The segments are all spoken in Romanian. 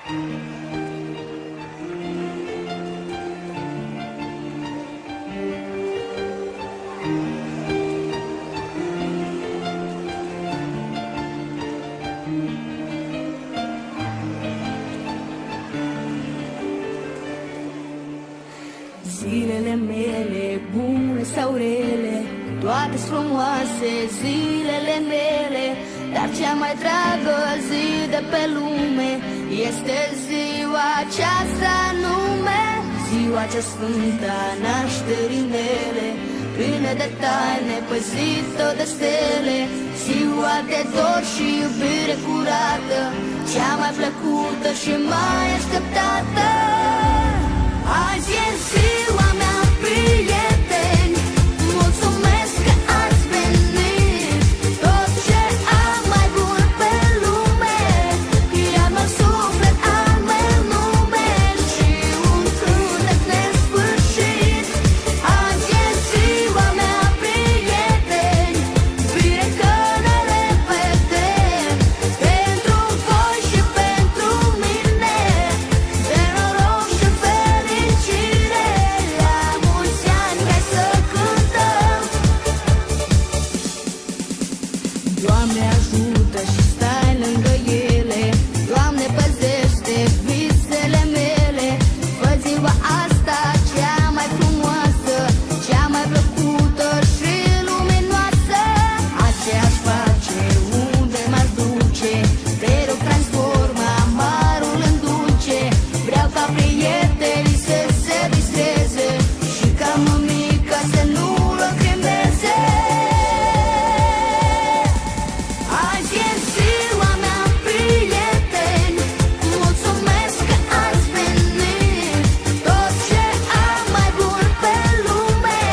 Zilele mele, bune sau rele, toate frumoase zilele mele, dar cea mai dragă zi de pe lume este ziua aceasta anume, ziua cea sfântă a nașterii mele, plină de taine, păzită de stele, ziua de dor și iubire curată, cea mai plăcută și mai așteptată. Azi e ziua mea, prieteni, mulțumesc că ați venit. Tot ce am mai bun pe lume, ia-mă suflet, al meu nume și un cântec nesfârșit. Azi e ziua mea, prieteni, bine că ne revedem. Pentru voi și pentru mine, de noroc și fericire, la mulți ani, hai să cântăm. Doamne ajută și stai lângă ele, Doamne păzește visele mele, fă ziua asta cea mai frumoasă, cea mai plăcută și luminoasă. Aceeași face unde m-aș duce, te rog transformă amarul în dulce. Vreau ca prietenii să se distreze și ca mămica să nu lăcrimeze. Azi e ziua mea, prieteni, mulțumesc că ați venit. Tot ce am mai bun pe lume,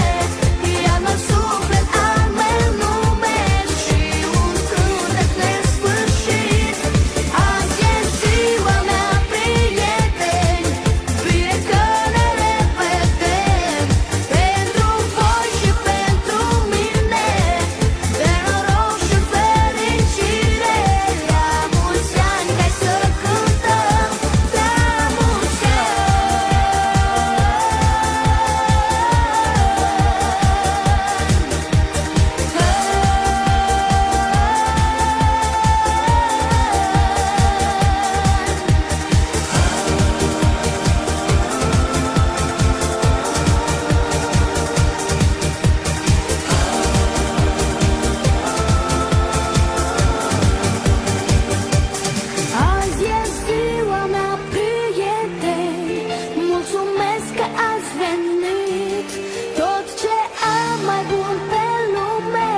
ia-mă suflet, al meu nume și un cântec nesfârșit. Azi e ziua mea, prieteni, bine că ne revedem. Pentru voi și pentru mine, de noroc și fericire, la mulți ani, hai să cântăm, la mulți ani. Azi e ziua mea, prieteni, mulțumesc că ați venit. Tot ce am mai bun pe lume,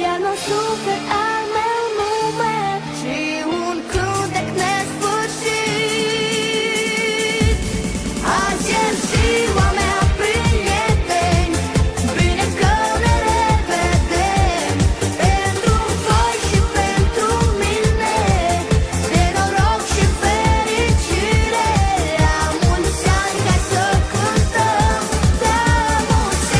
ia-mă suflet, al meu nume și un cântec nesfârșit. Azi e ziua mea, prieteni, bine că ne revedem. Pentru voi și pentru mine, de noroc și fericire, la mulți ani, hai să cântăm, la mulți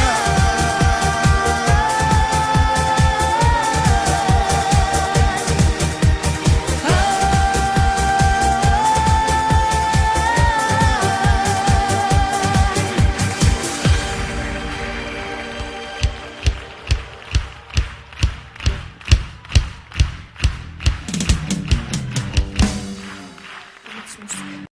ani.